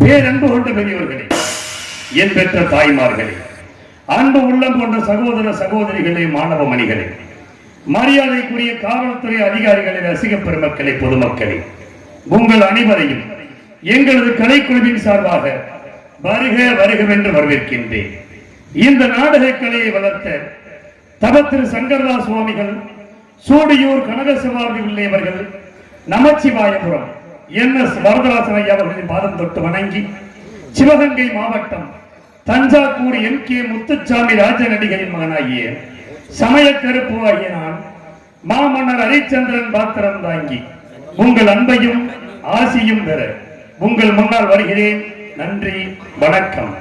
பேரன்பு கொண்ட பெரியவர்களே, என் பெற்ற தாய்மார்களே, அன்பு உள்ளம் கொண்ட சகோதர சகோதரிகளே, மாணவ மணிகளே, மரியாதைக்குரிய காவல்துறை அதிகாரிகளே, ரசிக பெருமக்களே, பொதுமக்களே, உங்கள் அனைவரையும் எங்களது கலைக்குழுவின் சார்பாக வருக வருகவென்று வரவேற்கின்றேன். இந்த நாடக கலையை வளர்த்த தவத்திரு சங்கரதாஸ் சுவாமிகள், சூடியூர் கனகசிவாமி பிள்ளையவர்கள், நமச்சிவாயபுரம் NS வரதராசன் ஐயா அவர்களின் பாதம் தொட்டு வணங்கி, சிவகங்கை மாவட்டம் தஞ்சாவூர் MK முத்துச்சாமி ராஜநடிகளின் மகனாகிய சமய கருப்பு ஆகிய நான் மாமன்னர் ஹரிச்சந்திரன் பாத்திரம் தாங்கி உங்கள் அன்பையும் ஆசியும் பெற உங்கள் முன்னால் வருகிறேன். நன்றி, வணக்கம்.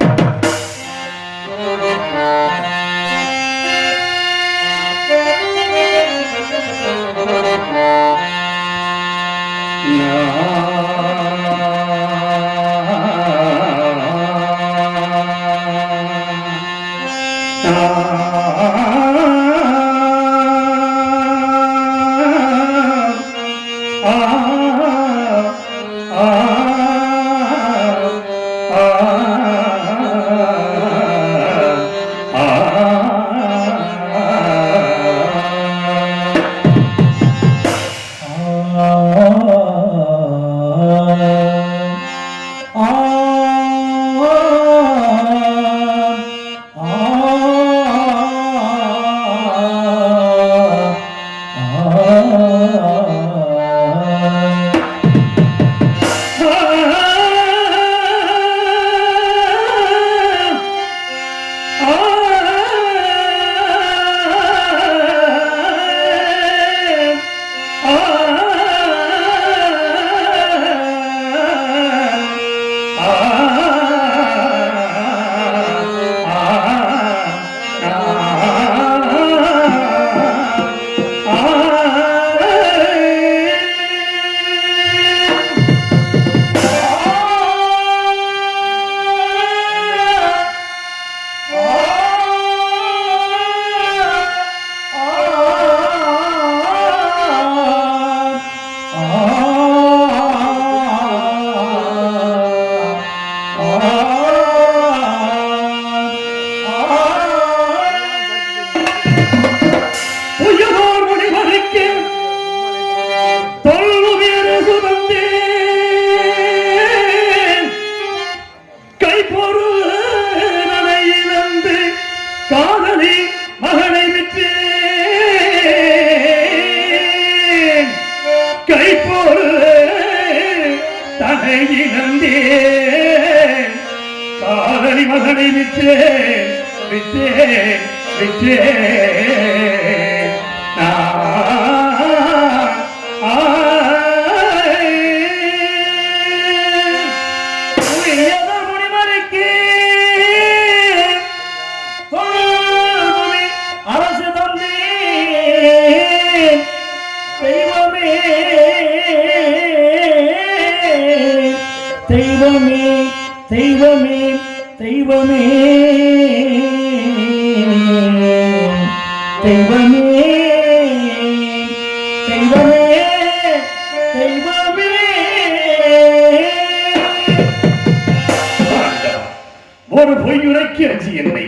ஒரு பொய்யுரைக்கு அஞ்சி என்னை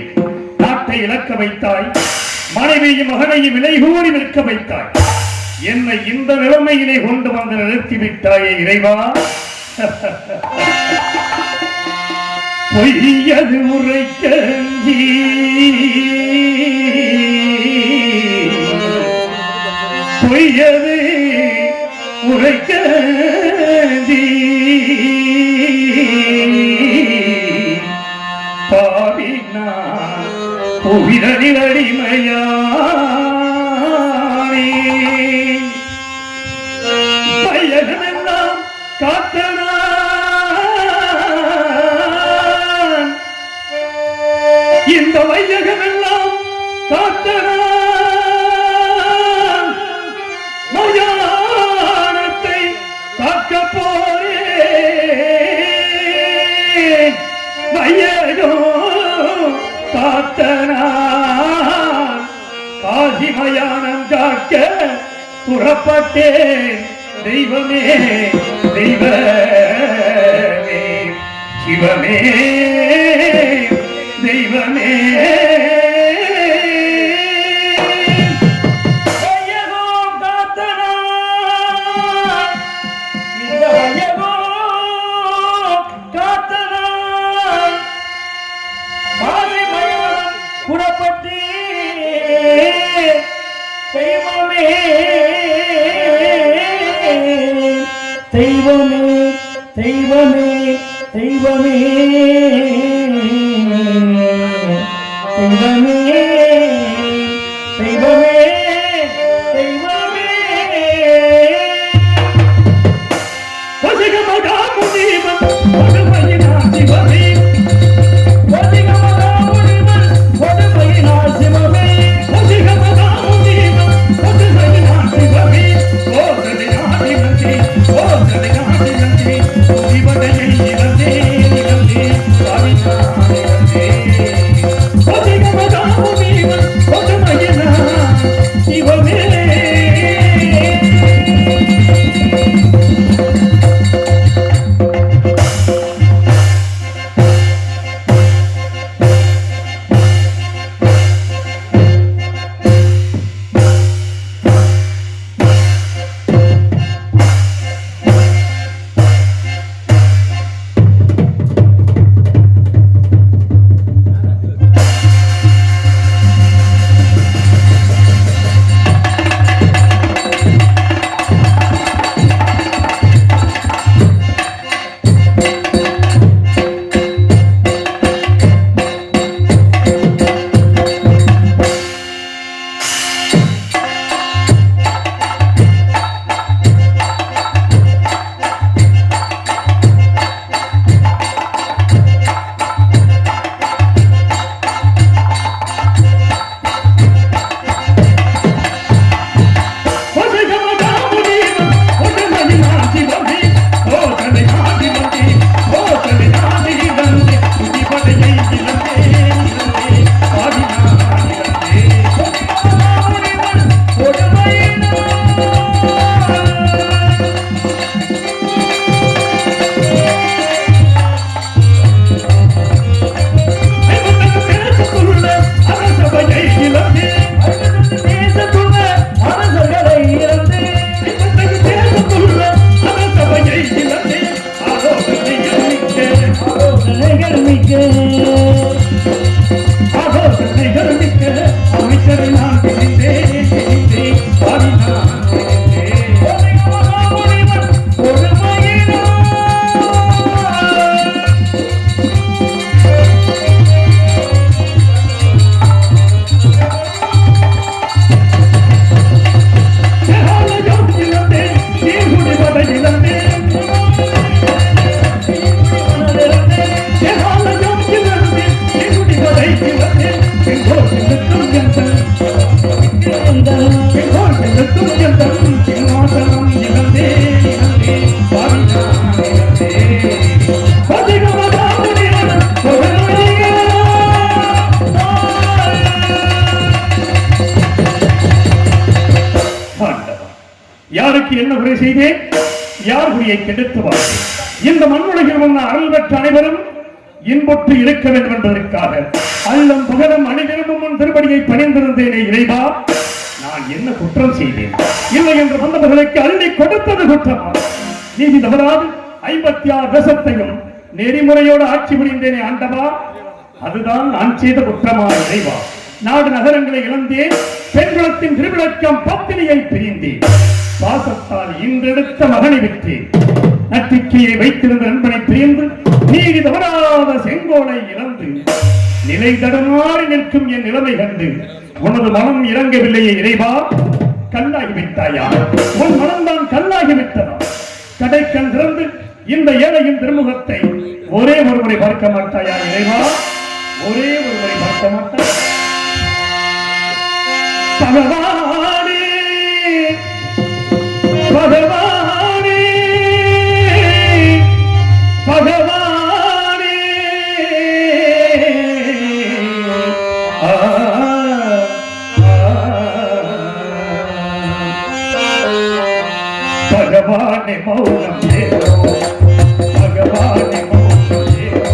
நாட்டை இழக்க வைத்தாய், மனைவியும் மகனையும் விலை கூறி நிற்க வைத்தாய், என்னை இந்த நிலைமையிலே கொண்டு வந்து நிறுத்திவிட்டாயே இறைவா. பொய்யது உரைக்க அஞ்சி பொய்யது உரைக்க அஞ்சி புவிதனில் அடிமையானே பையகமெல்லாம் காத்தனான், இந்த வையகமெல்லாம் காத்தனான், மயானத்தை காக்க போரே வையகோ காத்தனான், காசி மயானம் காக்க புறப்பட்டேன். தெய்வமே தெய்வமே சிவமே தெய்வமே குடப்பட்டி தெய்வமே தெய்வமே தெய்வமே தெய்வமே தெய்வமே தெய்வமே தெய்வமே வசிகமகா முனிவன் வடுமையினான் சிவமே வசிகமகா முனிவன் வடுமையினான் சிவமே வசிகமகா முனிவன் வடுமையினான் சிவமே ஓ சதினாதி நந்தி ஓ சதினாதி நந்தி சிவனையை இழந்தே இழந்தே சாவினானே வசிகமகா முனிவன் வடுமையினான் சிவமே யாருக்கு என்ன குறை செய்தேன்? யார் குறையை கெடுத்து வாழ்ந்தேன்? இந்த மண்ணுலகில் வந்த அருள் பெற்ற அனைவரும் இன்பொற்று இருக்க வேண்டும் என்பதற்காக அல்லம் புகழும் அணிதிரமும் உன் திருப்படியை பணிந்திருந்தேனே இறைவா, நான் என்ன குற்றம் செய்தேன்? இல்லை என்று வந்தவர்களுக்கு அள்ளி கொடுத்தது குற்றமா? நீதி தவறாது 56 தேசத்தையும் நெறிமுறையோடு ஆட்சி புரிந்தேனே ஆண்டவா, அதுதான் நான் செய்த குற்றமா இறைவா? நாடு நகரங்களை இழந்தேன், பெண்குலத்தின் திருவிளக்கம் பத்தினியை பிரிந்தேன், பாசத்தால் இன்றெடுத்த மகனை விற்றேன், நட்டிக்கையை வைத்திருந்த நண்பனை பிரிந்து நீதி தவறாத செங்கோலை இழந்து நிலை தடமாறி நிற்கும் என் நிலைமை கண்டு உனது மனம் இறங்கவில்லையே இறைவா, கல்லாகிவிட்டாயா? உன் மனம்தான் கல்லாகிவிட்டதா? கடைக்கண் திறந்து இந்த ஏழையின் திருமுகத்தை ஒரே ஒரு முறை பார்க்க மாட்டாயா இறைவா? ஒரே ஒரு முறை பார்க்க மாட்டாயா? பகவானே பகவானே பகவானே பகவானே மௌனம் ஏதோ பகவானே மௌனம் ஏதோ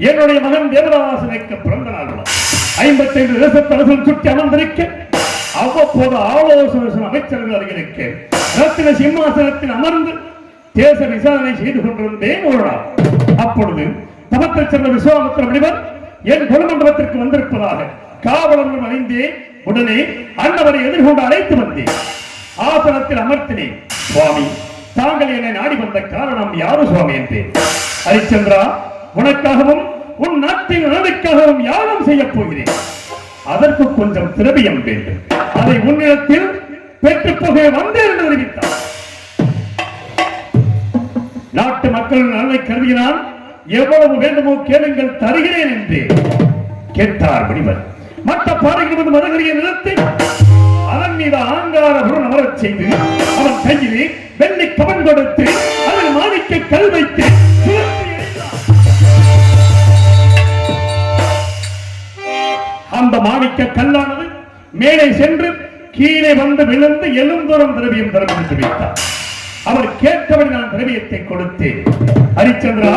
என்னுடைய மகன் தேவதாசனுக்கு பிறந்த நாள் 55 தேசத்தரசன் சுற்றி அமர்ந்திருக்க அவ்வப்போது ஆலோசனை அமைச்சர்கள் அருகிருக்க ரத்தின சிம்மாசனத்தில் அமர்ந்து தேச விசாரணை செய்து கொண்டிருந்தேன் ஒரு நாள். அப்பொழுது தமத்தைச் சேர்ந்த விஸ்வாமித்திர முனிவர் என் குலமண்டபத்திற்கு வந்திருப்பதாக காவலர்கள் அறிந்தேன். உடனே அன்னவரை எதிர்கொண்டு அழைத்து வந்தேன். ஆசனத்தில் அமர்த்தினேன். சுவாமி, தாங்கள் என்னை நாடி வந்த காரணம் யாரு சுவாமி என்றேன். ஹரிச்சந்திரா, உனக்காகவும் உன் நாட்டின் நலனுக்காகவும் யாகம் செய்ய போகிறேன். அதற்கு கொஞ்சம் திரவியம் வேண்டும். அதை உன்னிடத்தில் பெற்று போக வந்தேன் என்று அறிவித்தார். நாட்டு மக்கள் நலனை கருதினால் எவ்வளவு வேண்டுமோ கேளுங்கள், தருகிறேன் என்று கேட்டார் முனிவர். மற்ற பாறைகள் மதகரிய நிலத்தை அதன் மீது ஆங்காரபுரம் அமரச் செய்து அவன் கையிலே வெள்ளி கவன் கொடுத்து அதில் மாணிக்க கல் வைத்து அந்த மாணிக்க கல்லானது மேலே சென்று கீழே வந்து விழுந்து எழுந்தோறும் திரவியம் தரும் என்று வைத்தார். அவர் கேட்டபடி நான் திரவியத்தை கொடுத்தேன். ஹரிச்சந்திரா,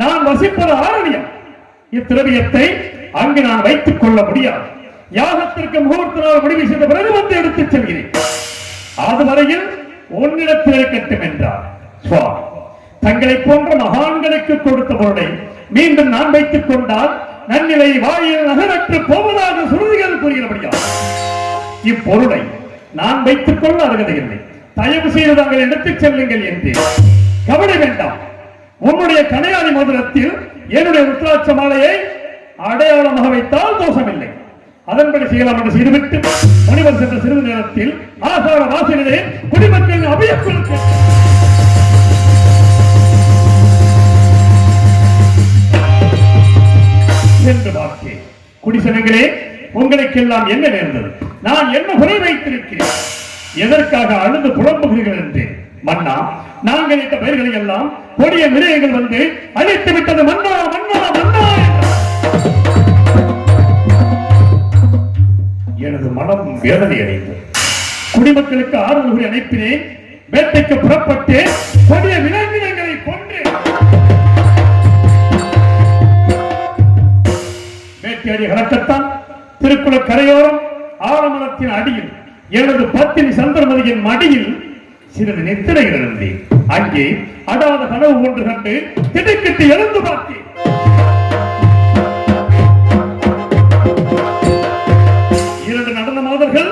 நான் வசிப்பது ஆரண்யம். இத்திரவியத்தை அங்கு நான் வைத்துக் கொள்ள முடியாது. யாகத்திற்கு முகூர்த்த நாள் முடிவு செய்த பிறகு வந்து எடுத்துச் செல்கிறேன். அதுவரையில் உன்னிடத்தில் இருக்கட்டும் என்றார். சுவாமி, தங்களை போன்ற மகான்களுக்கு கொடுத்த பொருளை மீண்டும் நான் வைத்துக் கொண்டால் நன்னிலை வாயில் நகரற்று போவதாக சுருதிகள் கூறுகிறபடியா இப்பொருளை நான் வைத்துக் கொள்ள அருகதையில்லை. தயவு செய்து தாங்கள் எடுத்துச் செல்லுங்கள் என்று. கவலை வேண்டாம். உன்னுடைய கனையாளி மோதிரத்தில் என்னுடைய ருத்ராட்ச மாலையை அடையாளமாக வைத்தால் தோஷமில்லை. அதன்படி செய்யலாம் என்று செய்துவிட்டு முனிவர் சென்ற சிறிது நேரத்தில் ஆசார வாசலிலே குடிமக்களின் அபயக்குழுக்கு சென்று பார்த்தேன். குடிசனங்களே, உங்களுக்கெல்லாம் என்ன நேர்ந்தது? நான் என்ன குறை வைத்திருக்கிறேன்? எதற்காக அழுது புலம்புகிறீர்கள் என்று. மன்னா, நாங்கள் இட்ட பெயர்களை எல்லாம் கொடிய மிருகங்கள் வந்து அழித்து விட்டது. மன்னா மன்னா மன்னா, எனது மனம் வேதனை அடைந்தது. குடிமக்களுக்கு ஆறுதல் கூறி அனுப்பினேன். வேட்டைக்கு புறப்பட்டு கொடிய விலங்கினங்களை கொன்று வேட்டையாடி கலக்கத்தான் திருக்குள கரையோரம் ஆலமரத்தின் அடியில் எனது பத்தினி சந்திரமதியின் மடியில் சிறிது நித்திரையில் இருந்தேன். அங்கே அடாத கனவு ஒன்று கண்டு திடுக்கிட்டு எழுந்து பார்த்தேன். இரண்டு நடந்த மாதர்கள்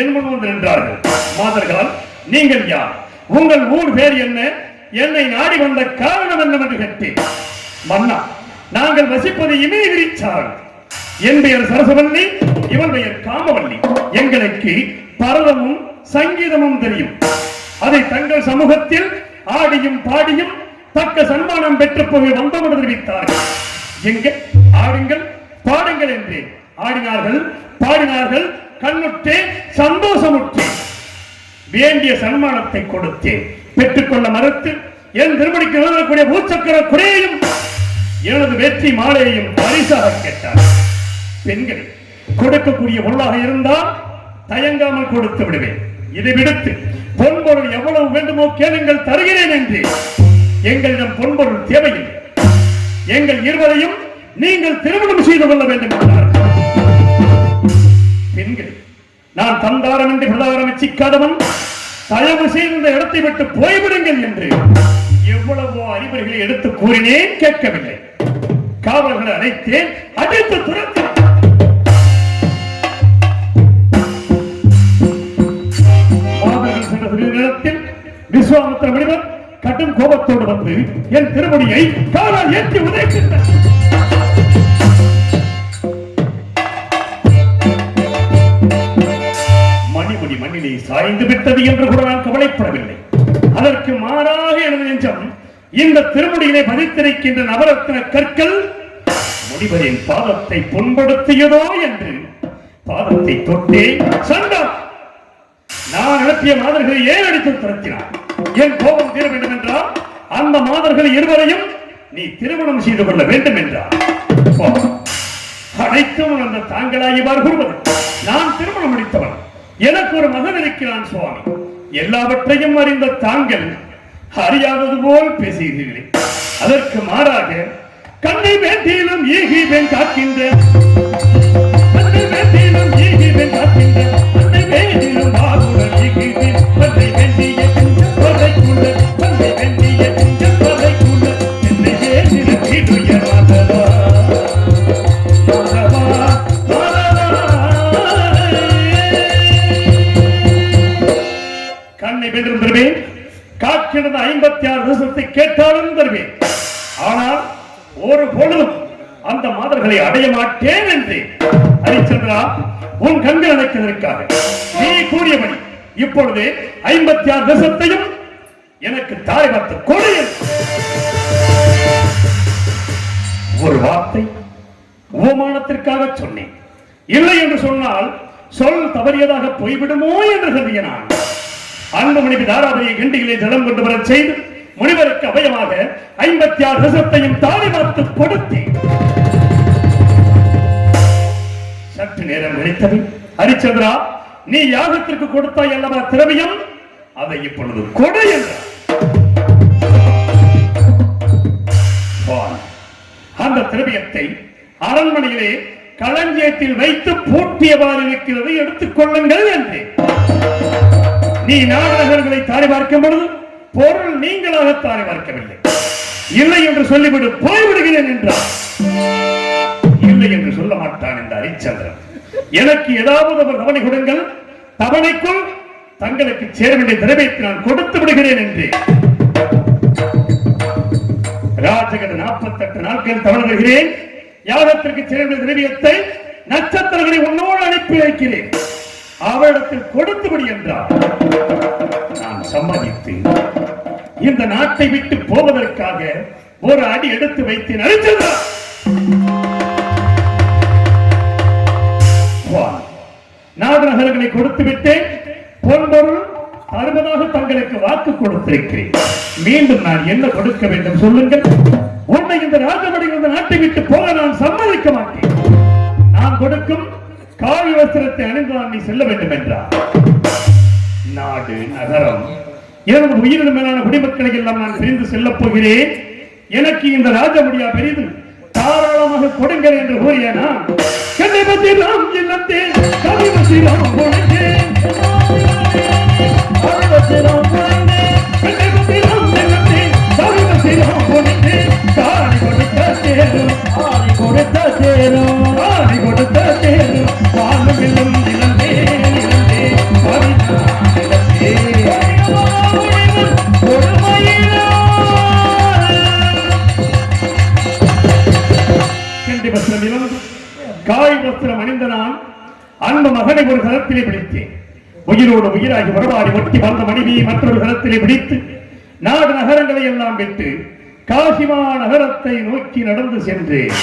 என் முன் வந்து நின்றார்கள். மாதர்களால், நீங்கள் யார்? உங்கள் ஊர் பேர் என்ன? என்னை நாடி வந்த காரணம் என்னவென்று கேட்டேன். மன்னா, நாங்கள் வசிப்பது இமயகிரி சாரல். என் பெயர் சரசவல்லி, இவன் பெயர் காமவல்லி. எங்களுக்கு பரதமும் சங்கீதமும் தெரியும். அதை தங்கள் சமூகத்தில் ஆடியும் பாடியும் தக்க சன்மானம் பெற்று போய் வந்தோம் தெரிவித்தார்கள். எங்க ஆடுங்கள் பாடுங்கள் என்றேன். ஆடினார்கள், பாடினார்கள். கண்ணுற்றேன், சந்தோஷமுற்றேன். வேண்டிய சன்மானத்தை கொடுத்தேன். பெற்றுக்கொள்ள மறுத்து என் திருமணிக்கு எழுதக்கூடிய பூச்சக்கர குறையையும் எனது வெற்றி மாலையையும் பரிசாக கேட்டார். பெண்களை கொடுக்கக்கூடிய பொருளாக இருந்தால் தயங்காமல் கொடுத்து விடுவேன். இதை விடுத்து பொன்பொருள் எவ்வளவு வேண்டுமோ கேளுங்கள், தருகிறேன் என்று. எங்களிடம் பொன்பொருள் தேவையில்லை. எங்கள் இருவரையும் நீங்கள் திருமணம் செய்து கொள்ள வேண்டும் என்றார். பெண்கள், நான் தந்தாரம் என்று பிரதாரம் வச்சிக்காதவன், தயவு செய்து இந்த இடத்தை விட்டு போய்விடுங்கள் என்று எவ்வளவோ அறிவுரைகளை எடுத்து கூறினேன், கேட்கவில்லை. காவலர்களை அழைத்தேன், அழைத்து துரத்தினேன். விஸ்வாமித்திர முனிவர் கடும் கோபத்தோடு வந்து என் திருமுடியை காலால் ஏற்றி உதைக்கின்றார். மணிமுடி மண்ணிலே சாய்ந்து விட்டது என்று கூட நான் கவலைப்படவில்லை. அதற்கு மாறாக எனது நெஞ்சம் இந்த திருமுடியிலே பதித்திருக்கின்ற நவரத்ன கற்கள் முனிவரின் பாதத்தை புண்படுத்தியதோ என்று பாதத்தை தொட்டே சண்டா. நான் அனுப்பிய மாதர்களை ஏன் அடித்து துரத்தினார்? என் கோபம் தீர வேண்டும் என்றால் அந்த மாதர்கள் இருவரையும் நீ திருமணம் செய்து கொள்ள வேண்டும் என்றார். அனைத்தும் அந்த தாங்களாய் இவ்வாறு கூறுவது. நான் திருமணம் முடித்தவன், எனக்கு ஒரு மகன் இருக்கிறான் சுவாமி. எல்லாவற்றையும் அறிந்த தாங்கள் அறியாதது போல் பேசுகிறீர்களே. அதற்கு மாறாக கண்ணை வேண்டியிலும் ஈகி பெண் காக்கின்ற, கண்ணை வேண்டியிலும் ஈகி பெண் காக்கின்ற, கண்ணை வேண்டியிலும் பாகுடன் ஈகி பெண், கண்ணை வேண்டிய கொலை கூட, கண்ணை வேண்டிய கொலை கூட, என்னை வேண்டிய வீடுய மாதவா மாதவா மாதவா. கண்ணை வென்றும் தருவேன், காக்கிடந்த 56 தேசத்தை கேட்டாலும் தருவேன். ஆனால் ஒரு பொழுதும் அந்த மாதர்களை அடைய மாட்டேன் என்று. ஹரிச்சந்திரா, உன் கண்கள் அடைப்பதற்காக நீ கூறியபடி இப்பொழுது 56 தேசத்தையும் எனக்கு தாய் பார்த்து கொடு. ஒரு வார்த்தை உபமானத்திற்காக சொன்னேன். இல்லை என்று சொன்னால் சொல் தவறியதாக போய்விடுமோ என்று கருதிய நான் அன்புமணி தாராபதியை கிண்டியிலே ஜலம் கொண்டு வர செய்து முனிவருக்கு அபயமாக 56 தேசத்தையும் தாய் பார்த்து கொடுத்தேன். சற்று நேரம் நினைத்தது. ஹரிச்சந்திரா, நீ யாகத்திற்கு கொடுத்தாய் அல்லவா திரவியம், அதை இப்பொழுது கொடு என்றார். அந்த திரவியத்தை அரண்மனையிலே களஞ்சியத்தில் வைத்து பூட்டியவாறு இருக்கிறது, எடுத்துக் கொள்ளுங்கள் என்று. நீ நாடகங்களை தாரை பார்க்கும் பொழுது பொருள் நீங்களாக தாரை பார்க்கவில்லை. இல்லை என்று சொல்லிவிடு, போய்விடுகிறேன் என்றார். இல்லை என்று சொல்ல மாட்டான் இந்த ஹரிச்சந்திரன். எனக்கு ஏதாவது ஒரு தவணை கொடுங்கள், தவணைக்குள் தங்களுக்கு சேர வேண்டிய திரவியத்தை நான் கொடுத்து விடுகிறேன் என்று. ராஜகத 48 நாட்கள் தவணை தருகிறேன். யாகத்திற்கு சேர வேண்டிய திரவியத்தை நட்சத்திரங்களை உன்னோடு அனுப்பி வைக்கிறேன், அவரிடத்தில் கொடுத்துவிடு என்றார். நான் சம்மதித்து இந்த நாட்டை விட்டு போவதற்காக ஒரு அடி எடுத்து வைத்தேன். நாகநகர்களை கொடுத்து விட்டேன், பொன்பொருள் அறுபதாக தங்களுக்கு வாக்கு கொடுத்திருக்கிறேன். மீண்டும் நான் என்ன கொடுக்க வேண்டும் சொல்லுங்கள். உன்னை இந்த ராஜமணி இந்த நாட்டை விட்டு போக நான் சம்மதிக்க மாட்டேன். நான் கொடுக்கும் காவி வஸ்திரத்தை அணிந்து நீ செல்ல வேண்டும் என்றார். நாடு நகரம் எனது உயிரின் மேலான குடிமக்களை எல்லாம் நான் பிரிந்து செல்லப் போகிறேன். எனக்கு இந்த ராஜமுடியா பெரிது, தாராளமாக கொடுங்கள் என்று கூறியனா கண்ணை பற்றி ராம் இல்லத்தே கவி பற்றி ராம் கொடுத்தேன் கண்ணை பற்றி ராம் இல்லத்தே கவி பற்றி ராம் கொடுத்தேன் காரி கொடுத்த தேரும் ஆரி கொடுத்த தேரும் ஆரி கொடுத்த தேரும் வாழும் இல்லம் இழந்தே இழந்தே காய் வஸ்திரம் அணிந்த நான் அன்பு மகனை ஒரு கரத்திலே பிடித்தேன். உயிரோடு உயிராகி உறவாடி ஒட்டி வந்த மனைவியை மற்றொரு கரத்திலே பிடித்து நாடு நகரங்களை எல்லாம் விட்டு காசிமா நகரத்தை நோக்கி நடந்து சென்றேன்.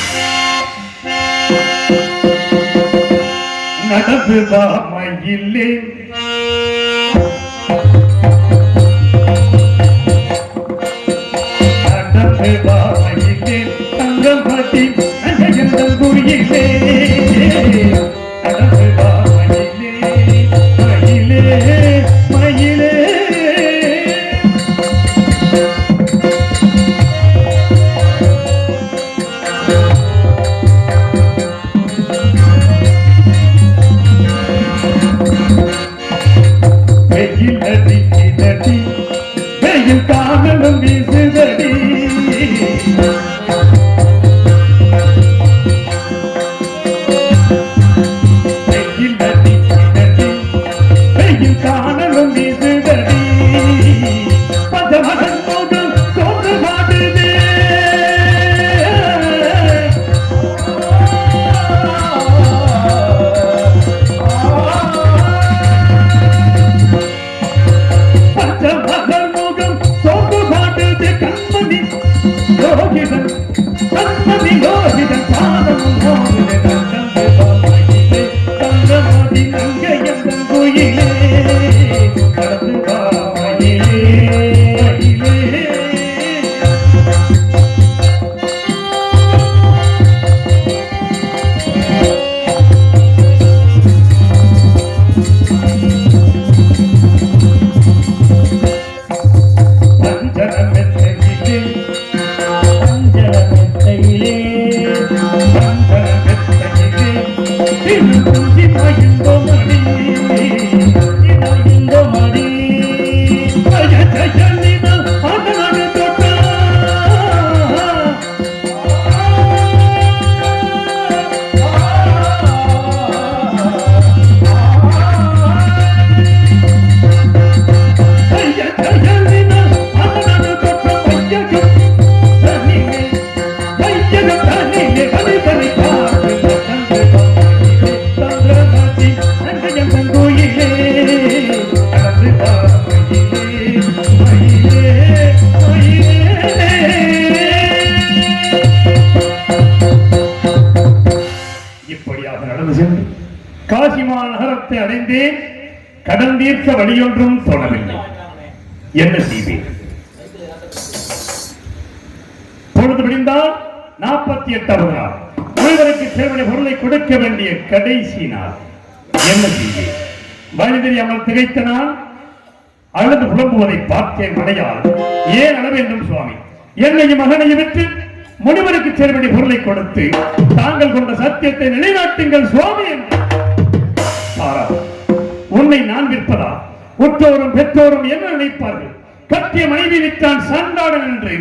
நடந்து வாமையில்லே நடந்து வாமையில்லே தங்கம் பட்டி அஞ்சந்தம் குறியிலே நடந்து வாமையிலே மயிலே மயிலே வெயில் காணலும் வீசுதடி வெயில் காணலும் வீசுதடி பதமகன் போதும் தோன்று மாட்டுதே காசிமா நகரத்தை அடைந்தேன். கடன் தீர்க்க வழியொன்றும் தோணவில்லை. என்ன செய்வேன்? பொழுது விடிந்தால் 48வது நாள் முழுவதற்கு தேவையான பொருளை கொடுக்க வேண்டிய கடைசி நாள். என்ன செய்வேன்? வழி தெரியாமல் திகைத்த நான் அழுது புலம்புவதை பார்த்தேன். மடையால் ஏன் அழ வேண்டும் சுவாமி? என்னையும் மகனையும் விட்டு முனிவருக்கு சேர வேண்டிய பொருளை கொடுத்து தாங்கள் கொண்ட சத்தியத்தை நிலைநாட்டுங்கள் சுவாமி. உன்னை நான் விற்பதா? உற்றோரும் பெற்றோரும் என்ன நினைப்பார்கள்? கட்டிய மனைவி விற்றான் சான்றாடன் என்று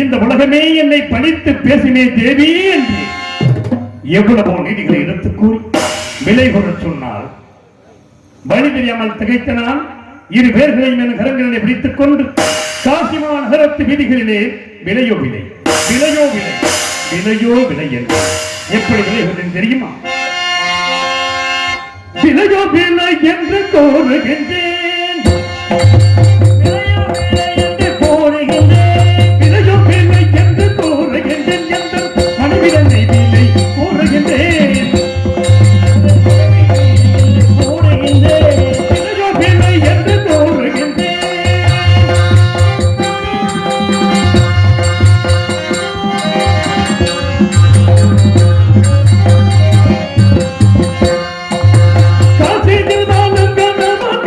இந்த உலகமே என்னை பணித்து பேசினே தேவி என்று எவ்வளவோ நீதிகளை எடுத்துக் கூறி விலை கொள்ள சொன்னால் வழி தெரியாமல் திகைத்த நான் இரு பேர்களையும் என் கரங்களை பிடித்துக் கொண்டு காசிமா நகரத்து வீதிகளிலே விலையோ விலை விலையோ விலை விலையோ விலை என்று எப்படி விலை கொண்டேன் தெரியுமா? விலையோ விலை என்று கோருகின்றேன், விலையோ விலை என்று கோருகின்றேன் என்று மனைவிடனை விலை கோருகின்றேன், விலையோ விலை என்று கோருகின்றேன். காசியில் வாழும் கணவன்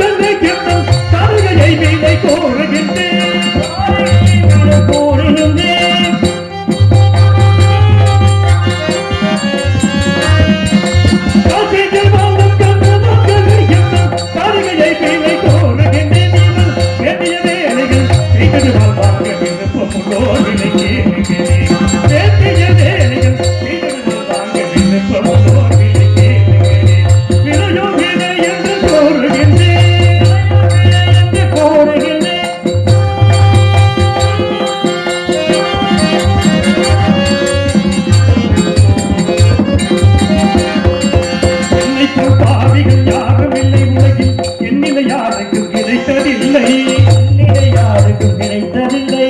விலை கோருகின்றேன் வேண்டிய வேலைகள் செய்தது வாழ்வாங்க விருப்பம் உள்ளோர் விலை கேளுகிறேன் வேண்டிய வேலைகள் செய்தது வாழ்வாங்க விருப்பம் உள்ளோர் விலை கேளுகிறேன் விலையோ விலை என்று கோருகின்றேன் என்று கோருகின்றேன் பாவிகள் யாரும் இல்லை உலகில் என்னிலை யாருக்கும் கிடைத்ததில்லை யாருக்கும் கிடைத்ததில்லை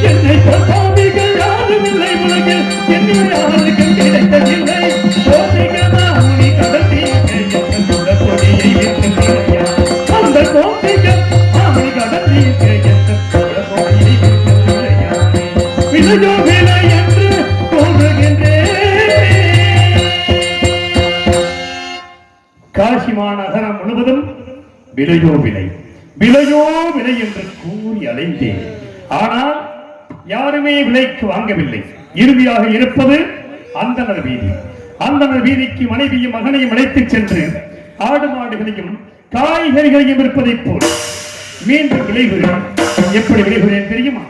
என்னை பாவிகள் யாரும் இல்லை உலகில் என்னிலை யாருக்கும் கிடைத்ததில்லை கோட்டைகளாமணி கடத்தி அந்த கோட்டைகள் ஆமணி கடத்தி விலையோ விலை என்று கோருகின்றேன். காசி மாநகரம் முழுவதும் விலையோ விலை விலையோ விலை என்று கூறி அலைந்தேன். ஆனால் யாருமே விலைக்கு வாங்கவில்லை. இறுதியாக இருப்பது அந்தனர் வீதி. அந்தனர் வீதிக்கு மனைவியும் மகனையும் அழைத்துச் சென்று ஆடு மாடுகளையும் காய்கறிகளையும் இருப்பதைப் போல் மீண்டும் விளைகிறேன். எப்படி விளைகிறேன் தெரியுமா?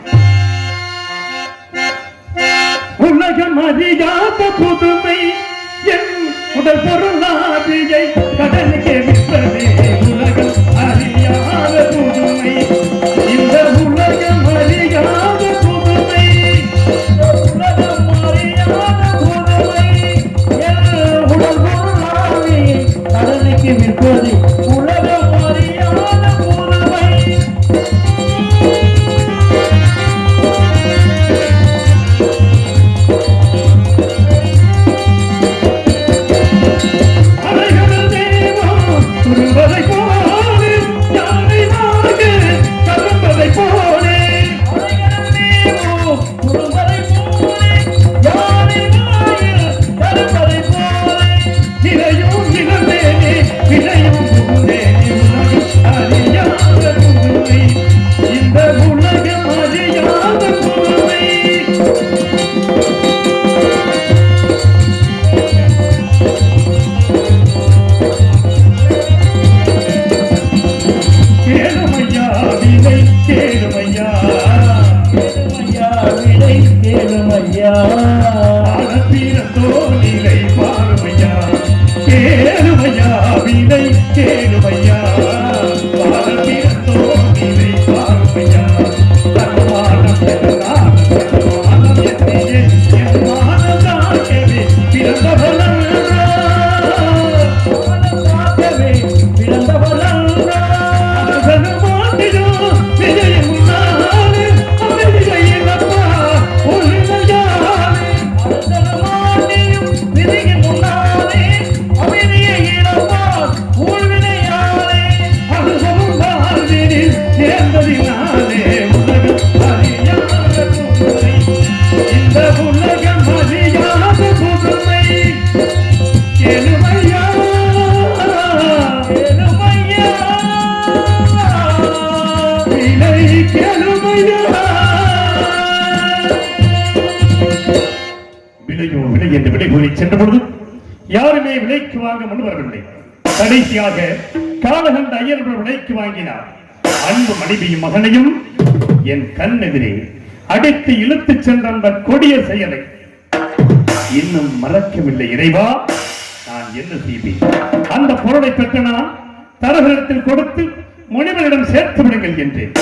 உலகம் அறியாத புதுமை என் உடல் பொருளாதியை கடலுக்கே விற்பதே உலகம் அறியாத புதுமை. இந்த உலகம் அறியாத புதுமை உலகம் அறியாத புதுமை என் உடல் பொருளாதியை கடலுக்கு விற்பதே உலகம் அறியாத புதுமை. விலையோ விலை என்று விலை கூறி சென்ற பொழுது யாருமே விலைக்கு வாங்க முன் வரவில்லை. கடைசியாக காலகண்ட ஐயர் விலைக்கு வாங்கினார். அன்பு மனைவியும் மகனையும் என் கண் எதிரே அடித்து இழுத்துச் சென்ற அந்த கொடிய செயலை இன்னும் மறக்கவில்லை. இறைவா, நான் என்ன செய்வேன்? அந்த பொருளை பெற்ற நான் தரகத்தில் கொடுத்து முனிவரிடம் சேர்த்து விடுங்கள் என்றேன்.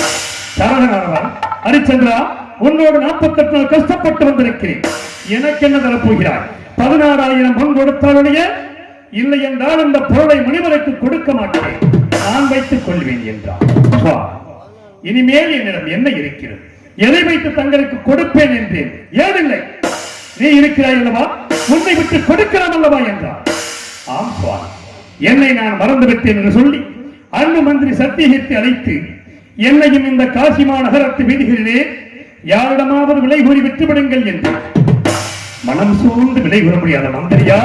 தரகனானவர், ஹரிச்சந்திரா, உன்னோடு 48 நாள் கஷ்டப்பட்டு வந்திருக்கிறேன், எனக்கு என்ன தரப்போகிறாய்? 16,000 பொன் கொடுத்தாலுடைய, இல்லை என்றால் அந்த பொருளை முனிவருக்கு கொடுக்க மாட்டேன், நான் வைத்துக் கொள்வேன் என்றார். இனிமேல் என்னிடம் என்ன இருக்கிறது? எதை வைத்து தங்களுக்கு கொடுப்பேன் என்றேன். ஏனில்லை, நீ இருக்கிறாய் அல்லவா, உன்னை விட்டு கொடுக்கலாம் அல்லவா என்றார். ஆம் சுவாமி, என்னை நான் மறந்துவிட்டேன் என்று சொல்லி அன்பு மந்திரி சத்தியகித்தை அழைத்து என்னையும் இந்த காசி மாநகரத்து வீதிகளிலே யாரிடமாவது விலை கூறி விட்டுவிடுங்கள் என்று மனம் சூழ்ந்து விலை கூற முடியாத மந்திரியா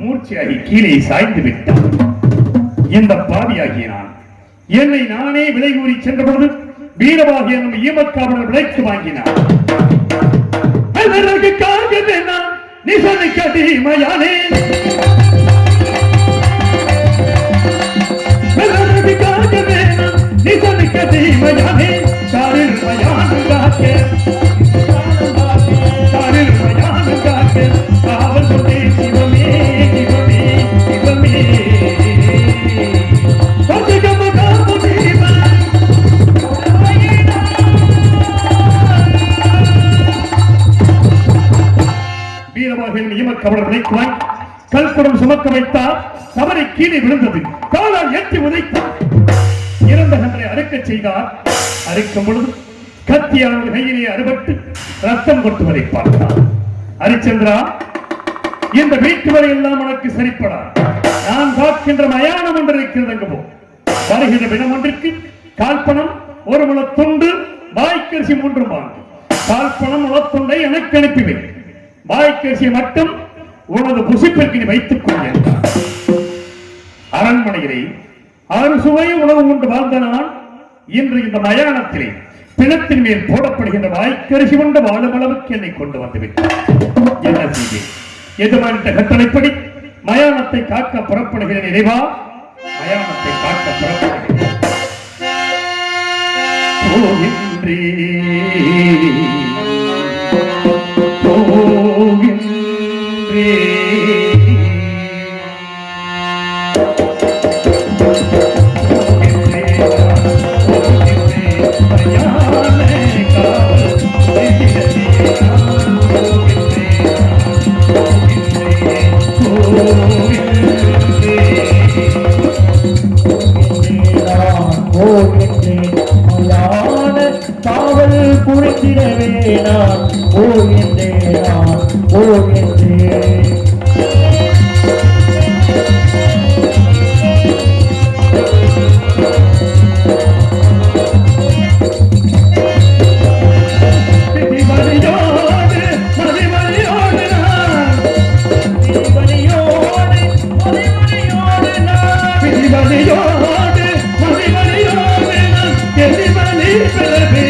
மூர்ச்சியாகி கீழே சாய்ந்து விட்டார். இந்த பாவியாகிய நான் என்னை நானே விலை கூறி சென்ற பொழுது வீரவாகிய நம் ஈமக்காவலர் விலைக்கு வாங்கினார். நிசனைக்கு அடிமையானே, வெள்ளக்காகவே கவலை விளைக்குவாய். கல்குடம் சுமக்க வைத்தார், தவறை கீழே விழுந்தது, காலால் ஏற்றி உதைத்தார். இறந்த கன்றை அறுக்கச் செய்தார். அறுக்கும் பொழுது கத்தியானது கையிலே அறுபட்டு ரத்தம் கொட்டுவதை பார்த்தார். ஹரிச்சந்திரா, இந்த வீட்டு வரை எல்லாம் உனக்கு சரிப்படா. நான் பார்க்கின்ற மயானம் ஒன்று இருக்கிறது. அங்கு போ. வருகிற தினம் ஒன்றிற்கு கால்பணம் 1 முழ துண்டு, வாய்க்கரிசி 3 வாங்கு. கால்பணம் முளத்துண்டை எனக்கு அனுப்பிவை. வாய்க்கரிசியை மட்டும் உனது புசிப்பிற்கு நீ வைத்துக் கொள்ள. அரண்மனையிலே 6 சுவை உணவு கொண்டு வாழ்ந்த நான் இன்று இந்த மயானத்திலே பிணத்தின் மேல் போடப்படுகின்ற வாய்க்கரிசி கொண்டு வாழும் அளவுக்கு என்னை கொண்டு வந்துவிட்டார். என்ன செய்தேன்? எஜமானிட்ட கட்டளைப்படி மயானத்தை காக்க புறப்படுகிறேன். இறைவா, மயானத்தை காக்க புறப்படுகிறேன். காவல் புரிந்திடவே நான் போகின்றேன். Baby,